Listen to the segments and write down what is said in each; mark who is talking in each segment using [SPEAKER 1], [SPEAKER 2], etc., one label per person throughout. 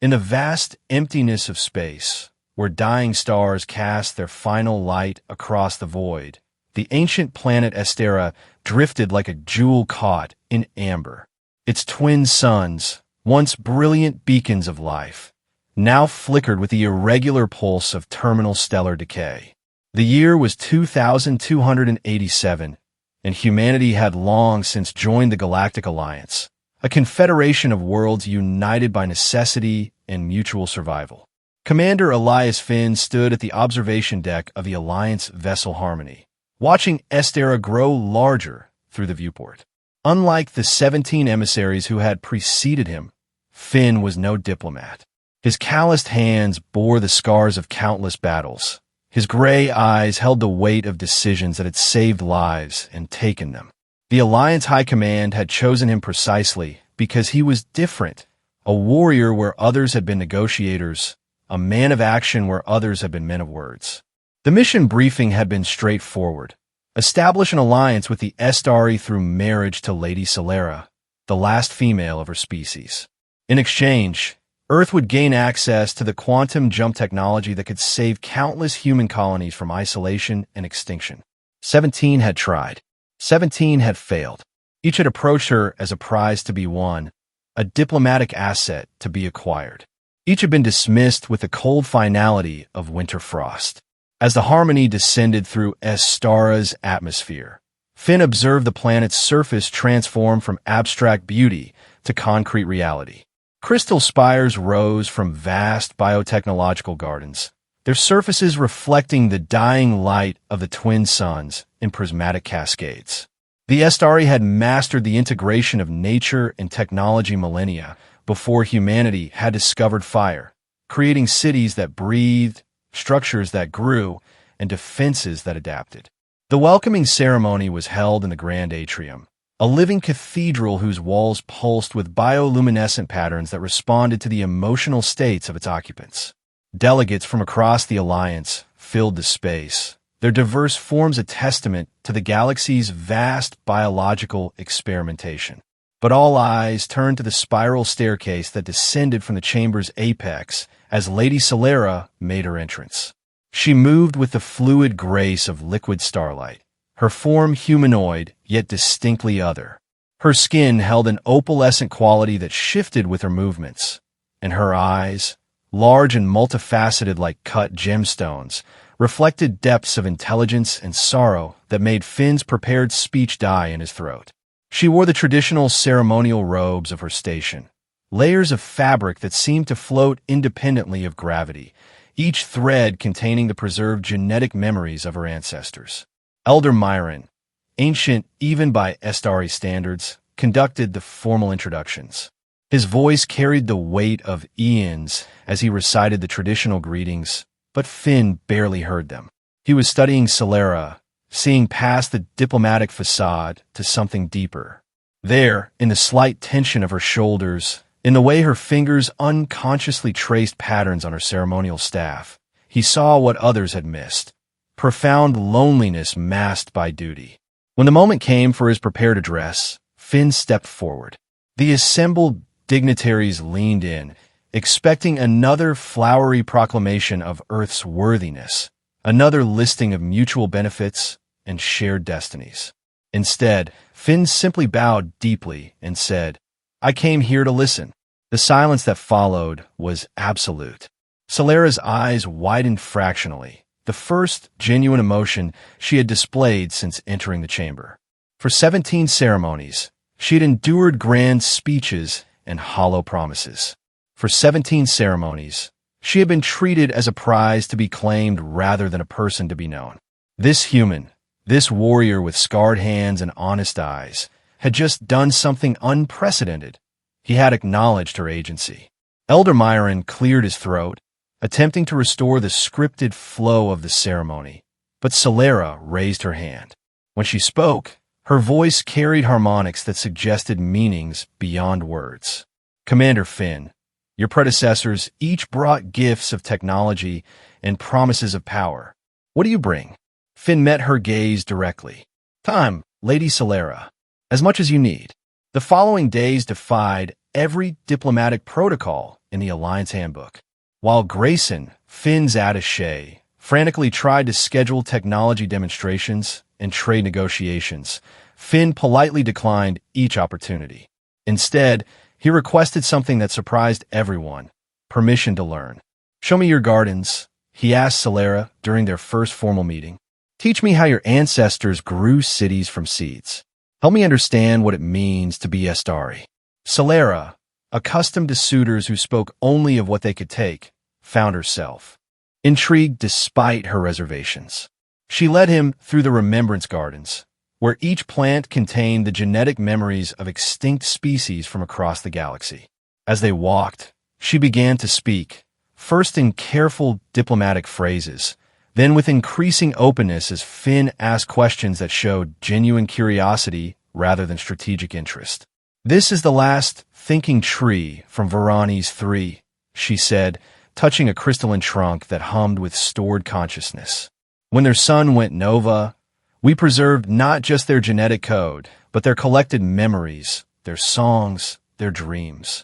[SPEAKER 1] In the vast emptiness of space, where dying stars cast their final light across the void, the ancient planet Estera drifted like a jewel caught in amber. Its twin suns, once brilliant beacons of life, now flickered with the irregular pulse of terminal stellar decay. The year was 2287, and humanity had long since joined the Galactic Alliance, a confederation of worlds united by necessity and mutual survival. Commander Elias Finn stood at the observation deck of the Alliance vessel Harmony, watching Estera grow larger through the viewport. Unlike the 17 emissaries who had preceded him, Finn was no diplomat. His calloused hands bore the scars of countless battles. His gray eyes held the weight of decisions that had saved lives and taken them. The Alliance High Command had chosen him precisely because he was different, a warrior where others had been negotiators, a man of action where others had been men of words. The mission briefing had been straightforward. Establish an alliance with the Estari through marriage to Lady Solera, the last female of her species. In exchange, Earth would gain access to the quantum jump technology that could save countless human colonies from isolation and extinction. 17 had tried. 17 had failed. Each had approached her as a prize to be won, a diplomatic asset to be acquired. Each had been dismissed with the cold finality of winter frost. As the Harmony descended through Estara's atmosphere, Finn observed the planet's surface transform from abstract beauty to concrete reality. Crystal spires rose from vast biotechnological gardens, their surfaces reflecting the dying light of the twin suns in prismatic cascades. The Estari had mastered the integration of nature and technology millennia before humanity had discovered fire, creating cities that breathed, structures that grew, and defenses that adapted. The welcoming ceremony was held in the Grand Atrium, a living cathedral whose walls pulsed with bioluminescent patterns that responded to the emotional states of its occupants. Delegates from across the Alliance filled the space, their diverse forms a testament to the galaxy's vast biological experimentation. But all eyes turned to the spiral staircase that descended from the chamber's apex as Lady Solera made her entrance. She moved with the fluid grace of liquid starlight, her form humanoid yet distinctly other. Her skin held an opalescent quality that shifted with her movements, and her eyes, large and multifaceted like cut gemstones, reflected depths of intelligence and sorrow that made Finn's prepared speech die in his throat. She wore the traditional ceremonial robes of her station, layers of fabric that seemed to float independently of gravity, each thread containing the preserved genetic memories of her ancestors. Elder Myron, ancient even by Estari standards, conducted the formal introductions. His voice carried the weight of eons as he recited the traditional greetings, but Finn barely heard them. He was studying Solera, seeing past the diplomatic facade to something deeper. There, in the slight tension of her shoulders, in the way her fingers unconsciously traced patterns on her ceremonial staff, he saw what others had missed: profound loneliness masked by duty. When the moment came for his prepared address, Finn stepped forward. The assembled dignitaries leaned in, expecting another flowery proclamation of Earth's worthiness, another listing of mutual benefits and shared destinies. Instead, Finn simply bowed deeply and said, "I came here to listen." The silence that followed was absolute. Solera's eyes widened fractionally, the first genuine emotion she had displayed since entering the chamber. For 17 ceremonies, she had endured grand speeches and hollow promises. For 17 ceremonies, she had been treated as a prize to be claimed rather than a person to be known. This human, this warrior with scarred hands and honest eyes, had just done something unprecedented. He had acknowledged her agency. Elder Myron cleared his throat, attempting to restore the scripted flow of the ceremony, but Solera raised her hand. When she spoke, her voice carried harmonics that suggested meanings beyond words. "Commander Finn, your predecessors each brought gifts of technology and promises of power. What do you bring?" Finn met her gaze directly. "Time, Lady Solera. As much as you need." The following days defied every diplomatic protocol in the Alliance Handbook. While Grayson, Finn's attaché, frantically tried to schedule technology demonstrations and trade negotiations, Finn politely declined each opportunity. Instead, he requested something that surprised everyone: permission to learn. "Show me your gardens," he asked Solera during their first formal meeting. "Teach me how your ancestors grew cities from seeds. Help me understand what it means to be Astari." Solera, accustomed to suitors who spoke only of what they could take, found herself intrigued despite her reservations. She led him through the Remembrance Gardens, where each plant contained the genetic memories of extinct species from across the galaxy. As they walked, she began to speak, first in careful diplomatic phrases, then with increasing openness as Finn asked questions that showed genuine curiosity rather than strategic interest. "This is the last thinking tree from Varani's 3, she said, touching a crystalline trunk that hummed with stored consciousness. "When their sun went nova, we preserved not just their genetic code, but their collected memories, their songs, their dreams."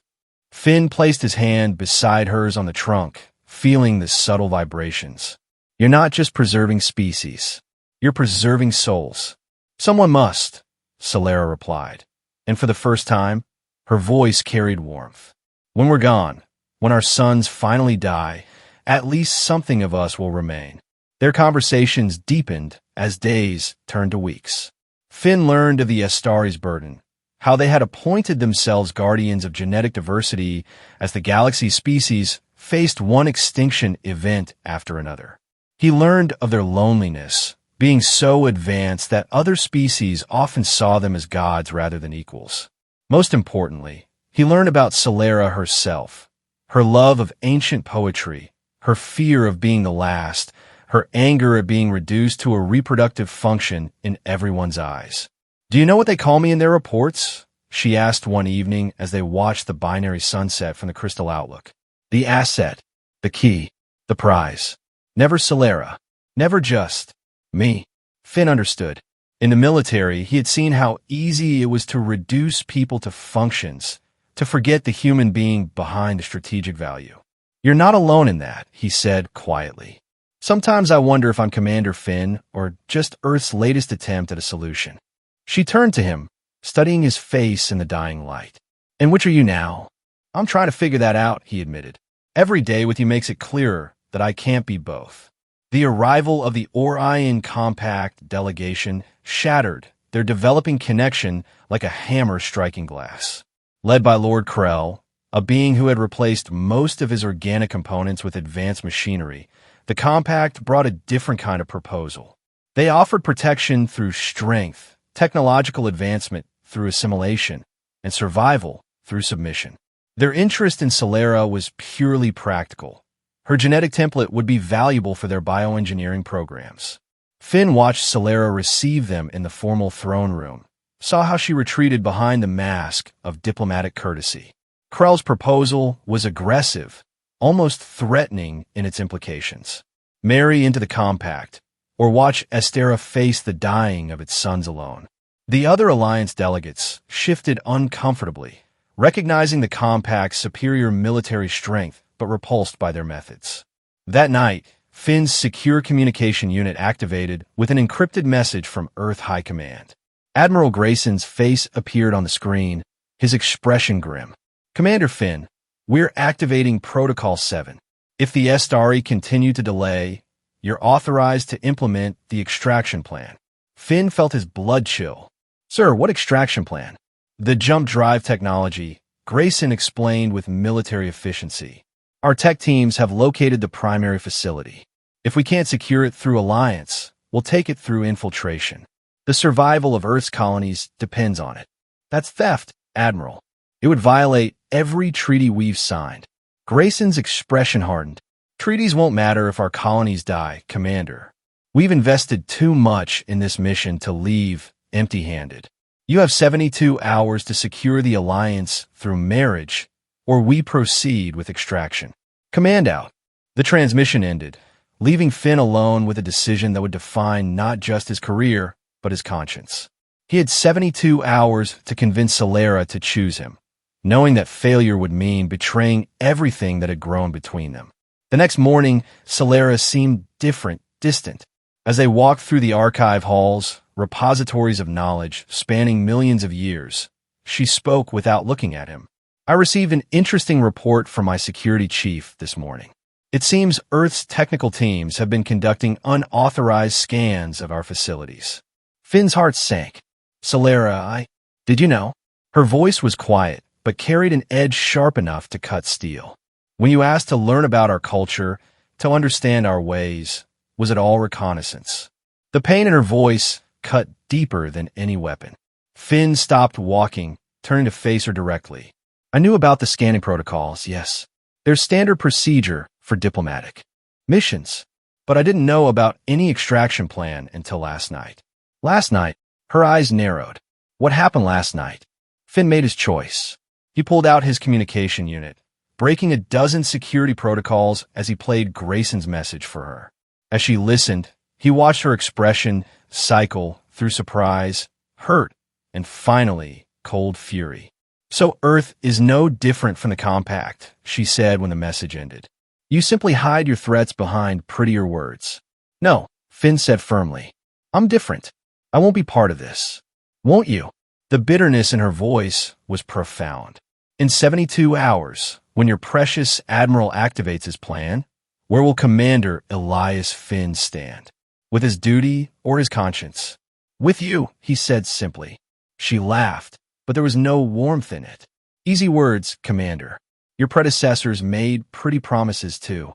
[SPEAKER 1] Finn placed his hand beside hers on the trunk, feeling the subtle vibrations. "You're not just preserving species. You're preserving souls." "Someone must," Solera replied, and for the first time, her voice carried warmth. "When we're gone, when our sons finally die, at least something of us will remain." Their conversations deepened as days turned to weeks. Finn learned of the Astari's burden, how they had appointed themselves guardians of genetic diversity as the galaxy's species faced one extinction event after another. He learned of their loneliness, being so advanced that other species often saw them as gods rather than equals. Most importantly, he learned about Solera herself, her love of ancient poetry, her fear of being the last, her anger at being reduced to a reproductive function in everyone's eyes. "Do you know what they call me in their reports?" she asked one evening as they watched the binary sunset from the crystal outlook. "The asset, the key, the prize. Never Solera. Never just me." Finn understood. In the military, he had seen how easy it was to reduce people to functions, to forget the human being behind the strategic value. "You're not alone in that," he said quietly. "Sometimes I wonder if I'm Commander Finn or just Earth's latest attempt at a solution." She turned to him, studying his face in the dying light. "And which are you now?" "I'm trying to figure that out," he admitted. "Every day with you makes it clearer that I can't be both." The arrival of the Orion Compact delegation shattered their developing connection like a hammer striking glass. Led by Lord Krell, a being who had replaced most of his organic components with advanced machinery, the Compact brought a different kind of proposal. They offered protection through strength, technological advancement through assimilation, and survival through submission. Their interest in Solera was purely practical. Her genetic template would be valuable for their bioengineering programs. Finn watched Solera receive them in the formal throne room, saw how she retreated behind the mask of diplomatic courtesy. Krell's proposal was aggressive, almost threatening in its implications. Marry into the Compact, or watch Estera face the dying of its sons alone. The other Alliance delegates shifted uncomfortably, recognizing the Compact's superior military strength but repulsed by their methods. That night, Finn's secure communication unit activated with an encrypted message from Earth High Command. Admiral Grayson's face appeared on the screen, his expression grim. "Commander Finn, we're activating Protocol 7. If the Astari continue to delay, you're authorized to implement the extraction plan." Finn felt his blood chill. "Sir, what extraction plan?" "The jump drive technology," Grayson explained with military efficiency. "Our tech teams have located the primary facility. If we can't secure it through alliance, we'll take it through infiltration. The survival of Earth's colonies depends on it." "That's theft, Admiral. It would violate every treaty we've signed." Grayson's expression hardened. "Treaties won't matter if our colonies die, Commander. We've invested too much in this mission to leave empty-handed. You have 72 hours to secure the alliance through marriage, or we proceed with extraction." Command out. The transmission ended, leaving Finn alone with a decision that would define not just his career, but his conscience. He had 72 hours to convince Solera to choose him. knowing that failure would mean betraying everything that had grown between them. The next morning, Solera seemed different, distant. As they walked through the archive halls, repositories of knowledge spanning millions of years, she spoke without looking at him. I received an interesting report from my security chief this morning. It seems Earth's technical teams have been conducting unauthorized scans of our facilities. Finn's heart sank. Solera, did you know? Her voice was quiet, but carried an edge sharp enough to cut steel. When you asked to learn about our culture, to understand our ways, was it all reconnaissance? The pain in her voice cut deeper than any weapon. Finn stopped walking, turning to face her directly. I knew about the scanning protocols, yes. There's standard procedure for diplomatic missions, but I didn't know about any extraction plan until last night. Last night, her eyes narrowed. What happened last night? Finn made his choice. He pulled out his communication unit, breaking a dozen security protocols as he played Grayson's message for her. As she listened, he watched her expression cycle through surprise, hurt, and finally, cold fury. So Earth is no different from the Compact, she said when the message ended. You simply hide your threats behind prettier words. No, Finn said firmly. I'm different. I won't be part of this. Won't you? The bitterness in her voice was profound. In 72 hours, when your precious Admiral activates his plan, where will Commander Elias Finn stand? With his duty or his conscience? With you, he said simply. She laughed, but there was no warmth in it. Easy words, Commander. Your predecessors made pretty promises too.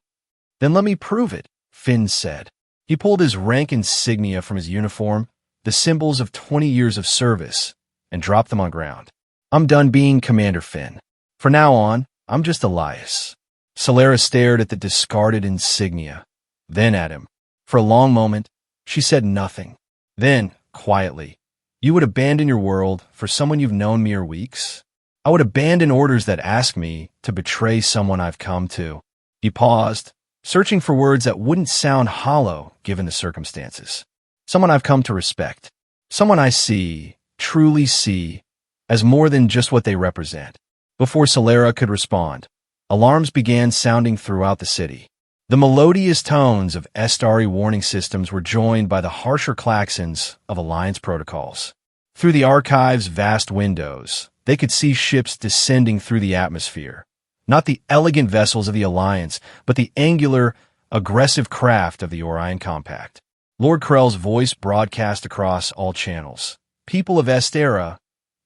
[SPEAKER 1] Then let me prove it, Finn said. He pulled his rank insignia from his uniform, the symbols of 20 years of service, and dropped them on ground. I'm done being Commander Finn. For now on, I'm just Elias. Solera stared at the discarded insignia, then at him. For a long moment, she said nothing. Then, quietly, you would abandon your world for someone you've known mere weeks? I would abandon orders that ask me to betray someone I've come to. He paused, searching for words that wouldn't sound hollow given the circumstances. Someone I've come to respect. Someone I see, truly see, as more than just what they represent. Before Solera could respond, alarms began sounding throughout the city. The melodious tones of Estari warning systems were joined by the harsher claxons of Alliance protocols. Through the archive's vast windows, they could see ships descending through the atmosphere. Not the elegant vessels of the Alliance, but the angular, aggressive craft of the Orion Compact. Lord Krell's voice broadcast across all channels. People of Estera,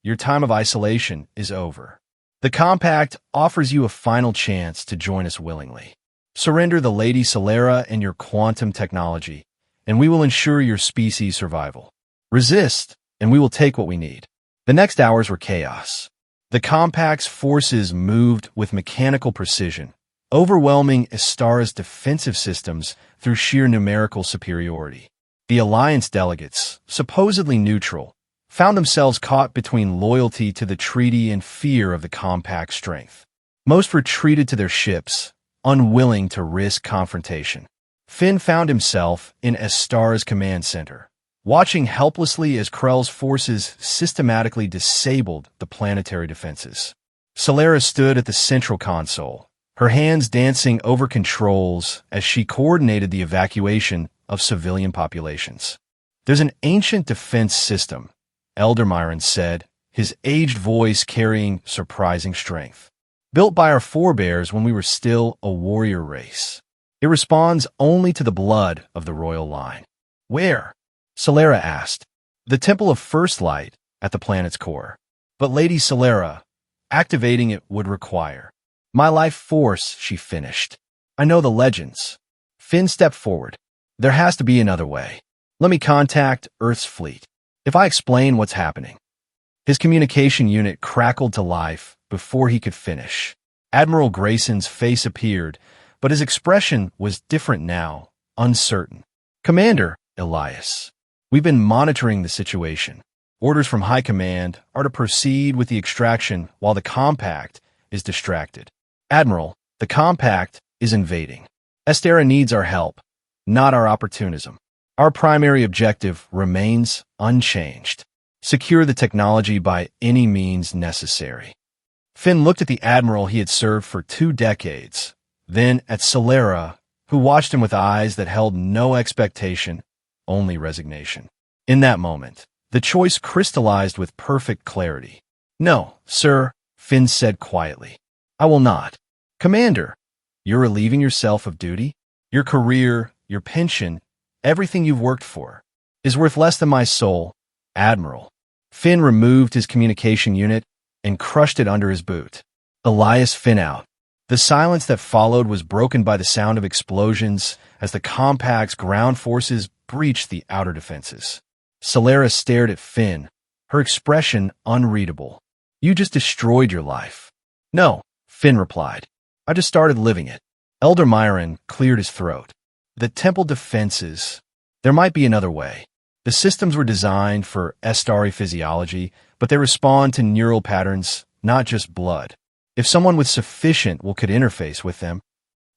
[SPEAKER 1] your time of isolation is over. The Compact offers you a final chance to join us willingly. Surrender the Lady Solera and your quantum technology, and we will ensure your species' survival. Resist, and we will take what we need. The next hours were chaos. The Compact's forces moved with mechanical precision, overwhelming Estara's defensive systems through sheer numerical superiority. The Alliance delegates, supposedly neutral, found themselves caught between loyalty to the treaty and fear of the Compact's strength. Most retreated to their ships, unwilling to risk confrontation. Finn found himself in Estara's command center, watching helplessly as Krell's forces systematically disabled the planetary defenses. Solera stood at the central console, her hands dancing over controls as she coordinated the evacuation of civilian populations. There's an ancient defense system, Elder Myron said, his aged voice carrying surprising strength. Built by our forebears when we were still a warrior race. It responds only to the blood of the royal line. Where? Solera asked. The Temple of First Light at the planet's core. But Lady Solera, activating it would require my life force, she finished. I know the legends. Finn stepped forward. There has to be another way. Let me contact Earth's fleet. If I explain what's happening. His communication unit crackled to life before he could finish. Admiral Grayson's face appeared, but his expression was different now, uncertain. Commander, Elias, we've been monitoring the situation. Orders from High Command are to proceed with the extraction while the Compact is distracted. Admiral, the Compact is invading. Estera needs our help, not our opportunism. Our primary objective remains unchanged. Secure the technology by any means necessary. Finn looked at the admiral he had served for 2 decades, then at Solera, who watched him with eyes that held no expectation, only resignation. In that moment, the choice crystallized with perfect clarity. "No, sir," Finn said quietly. "I will not." "Commander, you're relieving yourself of duty? Your career, your pension, everything you've worked for, is worth less than my soul, Admiral." Finn removed his communication unit and crushed it under his boot. Elias Finn out. The silence that followed was broken by the sound of explosions as the compact's ground forces breached the outer defenses. Solera stared at Finn, her expression unreadable. "You just destroyed your life." "No," Finn replied. "I just started living it." Elder Myron cleared his throat. "The temple defenses. There might be another way. The systems were designed for Estari physiology, but they respond to neural patterns, not just blood. If someone with sufficient will could interface with them,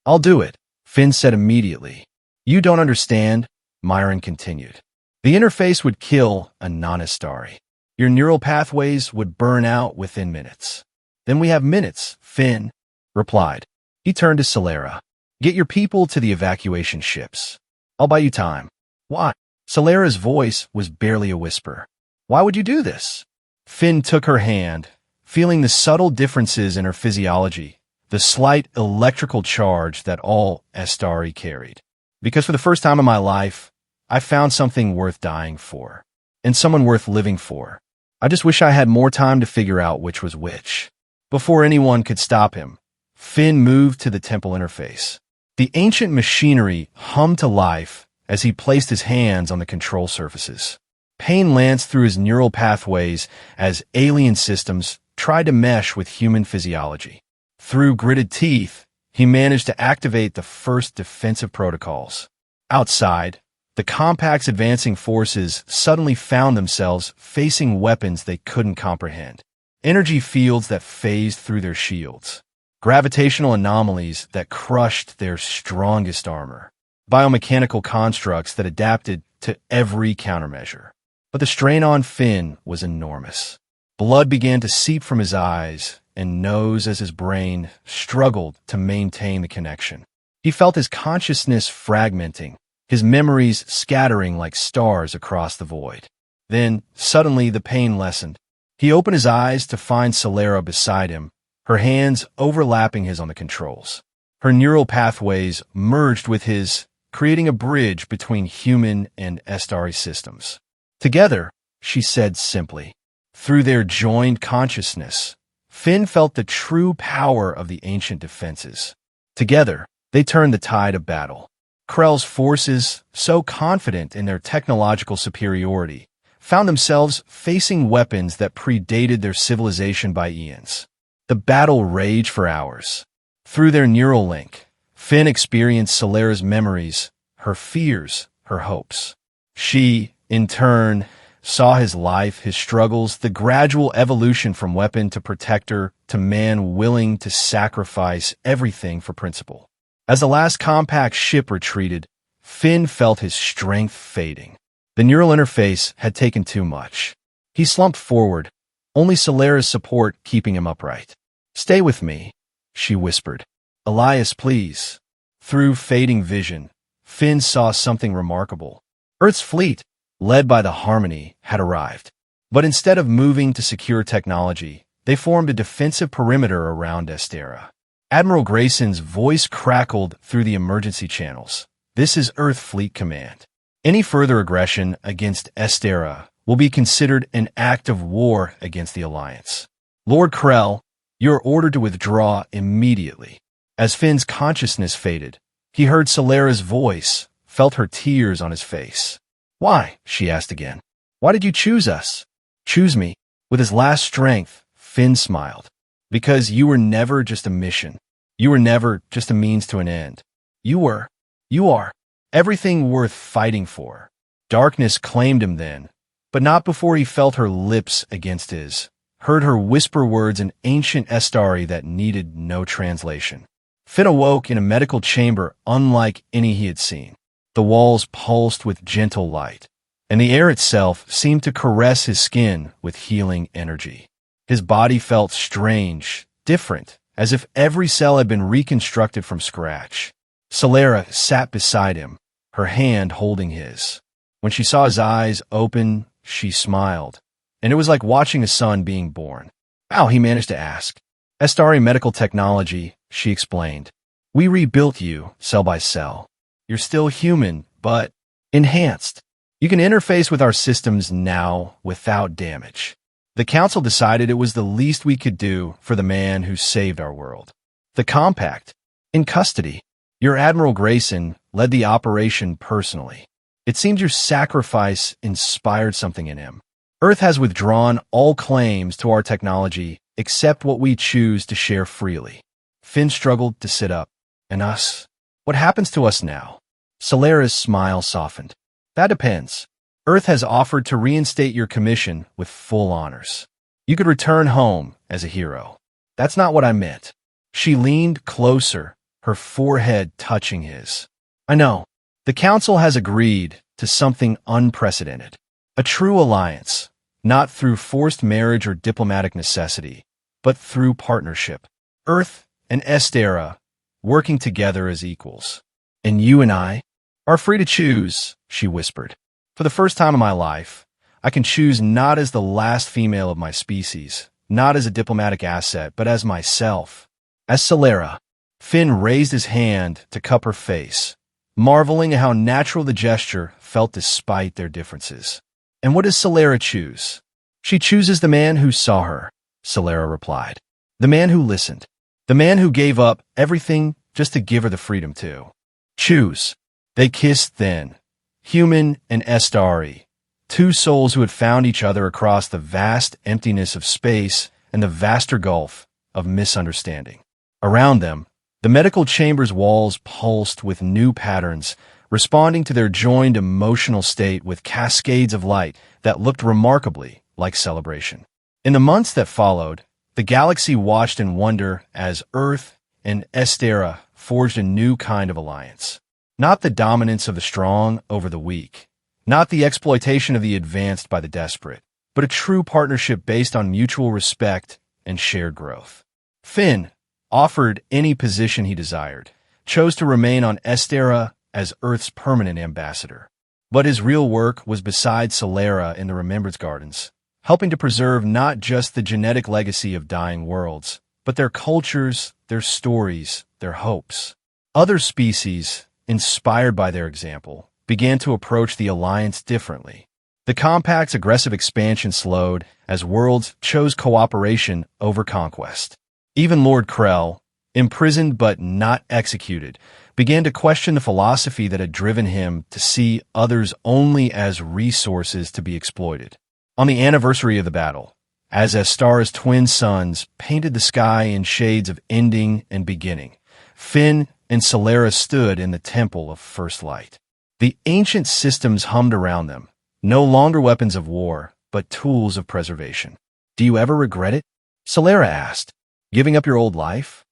[SPEAKER 1] I'll do it," Finn said immediately. "You don't understand," Myron continued. "The interface would kill a non-Estari. Your neural pathways would burn out within minutes." "Then we have minutes," Finn replied. He turned to Solera. "Get your people to the evacuation ships. I'll buy you time." "Why?" Solera's voice was barely a whisper. "Why would you do this?" Finn took her hand, feeling the subtle differences in her physiology, the slight electrical charge that all Estari carried. "Because for the first time in my life, I found something worth dying for, and someone worth living for. I just wish I had more time to figure out which was which." Before anyone could stop him, Finn moved to the temple interface. The ancient machinery hummed to life as he placed his hands on the control surfaces. Pain lanced through his neural pathways as alien systems tried to mesh with human physiology. Through gritted teeth, he managed to activate the first defensive protocols. Outside, the compact's advancing forces suddenly found themselves facing weapons they couldn't comprehend. Energy fields that phased through their shields. Gravitational anomalies that crushed their strongest armor. Biomechanical constructs that adapted to every countermeasure. But the strain on Finn was enormous. Blood began to seep from his eyes and nose as his brain struggled to maintain the connection. He felt his consciousness fragmenting, his memories scattering like stars across the void. Then, suddenly, the pain lessened. He opened his eyes to find Solera beside him, her hands overlapping his on the controls. Her neural pathways merged with his, creating a bridge between human and Estari systems. "Together," she said simply. Through their joined consciousness, Finn felt the true power of the ancient defenses. Together, they turned the tide of battle. Krell's forces, so confident in their technological superiority, found themselves facing weapons that predated their civilization by eons. The battle raged for hours. Through their neural link, Finn experienced Solera's memories, her fears, her hopes. She, in turn, saw his life, his struggles, the gradual evolution from weapon to protector to man willing to sacrifice everything for principle. As the last compact ship retreated, Finn felt his strength fading. The neural interface had taken too much. He slumped forward, only Solera's support keeping him upright. "Stay with me," she whispered. "Elias, please." Through fading vision, Finn saw something remarkable. Earth's fleet, led by the Harmony, had arrived. But instead of moving to secure technology, they formed a defensive perimeter around Estera. Admiral Grayson's voice crackled through the emergency channels. "This is Earth Fleet Command. Any further aggression against Estera will be considered an act of war against the Alliance. Lord Krell, you are ordered to withdraw immediately." As Finn's consciousness faded, he heard Solera's voice, felt her tears on his face. "Why?" she asked again. "Why did you choose us?" "Choose me?" With his last strength, Finn smiled. "Because you were never just a mission. You were never just a means to an end. You are, everything worth fighting for." Darkness claimed him then, but not before he felt her lips against his, heard her whisper words in ancient Estari that needed no translation. Finn awoke in a medical chamber unlike any he had seen. The walls pulsed with gentle light, and the air itself seemed to caress his skin with healing energy. His body felt strange, different, as if every cell had been reconstructed from scratch. Solera sat beside him, her hand holding his. When she saw his eyes open, she smiled, and it was like watching a son being born. How, he managed to ask. Estari Medical Technology, she explained. We rebuilt you, cell by cell. You're still human, but enhanced. You can interface with our systems now without damage. The council decided it was the least we could do for the man who saved our world. The compact, in custody. Your Admiral Grayson led the operation personally. It seemed your sacrifice inspired something in him. Earth has withdrawn all claims to our technology except what we choose to share freely. Finn struggled to sit up. And us? What happens to us now? Solera's smile softened. That depends. Earth has offered to reinstate your commission with full honors. You could return home as a hero. That's not what I meant. She leaned closer, her forehead touching his. I know. The council has agreed to something unprecedented. A true alliance, not through forced marriage or diplomatic necessity, but through partnership. Earth and Estera working together as equals. And you and I are free to choose, she whispered. For the first time in my life, I can choose not as the last female of my species, not as a diplomatic asset, but as myself. As Solera, Finn raised his hand to cup her face, marveling at how natural the gesture felt despite their differences. And what does Solera choose? She chooses the man who saw her, Solera replied. The man who listened. The man who gave up everything just to give her the freedom to choose. They kissed then, Human and Estari, two souls who had found each other across the vast emptiness of space and the vaster gulf of misunderstanding. Around them, the medical chamber's walls pulsed with new patterns, responding to their joined emotional state with cascades of light that looked remarkably like celebration. In the months that followed, the galaxy watched in wonder as Earth and Estera forged a new kind of alliance. Not the dominance of the strong over the weak, not the exploitation of the advanced by the desperate, but a true partnership based on mutual respect and shared growth. Finn, offered any position he desired, chose to remain on Estera as Earth's permanent ambassador. But his real work was beside Solera in the Remembrance Gardens, helping to preserve not just the genetic legacy of dying worlds, but their cultures, their stories, their hopes. Other species, inspired by their example, began to approach the alliance differently. The compact's aggressive expansion slowed as worlds chose cooperation over conquest. Even Lord Krell, imprisoned but not executed, began to question the philosophy that had driven him to see others only as resources to be exploited. On the anniversary of the battle, as Estara's twin suns painted the sky in shades of ending and beginning, Finn and Solera stood in the temple of first light. The ancient systems hummed around them, no longer weapons of war, but tools of preservation. Do you ever regret it? Solera asked. Giving up your old life?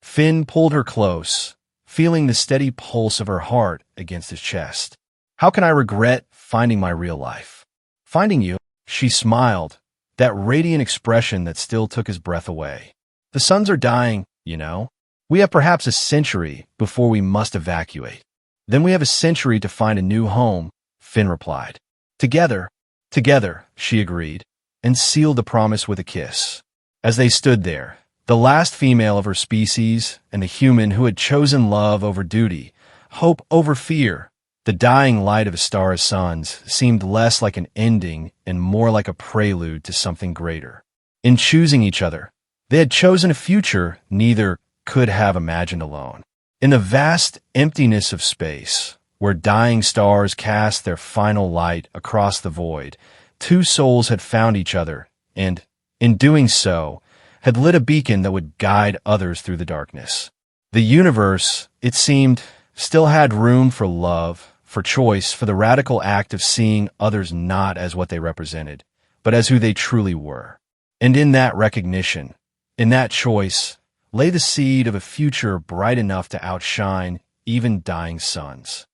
[SPEAKER 1] Finn pulled her close, feeling the steady pulse of her heart against his chest. How can I regret finding my real life? Finding you, she smiled, that radiant expression that still took his breath away. The suns are dying, you know. We have perhaps a century before we must evacuate. Then we have a century to find a new home, Finn replied. Together, she agreed, and sealed the promise with a kiss. As they stood there, the last female of her species and the human who had chosen love over duty, hope over fear, the dying light of Estara's suns seemed less like an ending and more like a prelude to something greater. In choosing each other, they had chosen a future neither could have imagined alone. In the vast emptiness of space, where dying stars cast their final light across the void, two souls had found each other and, in doing so, had lit a beacon that would guide others through the darkness. The universe, it seemed, still had room for love, for choice, for the radical act of seeing others not as what they represented, but as who they truly were. And in that recognition, in that choice, lay the seed of a future bright enough to outshine even dying suns.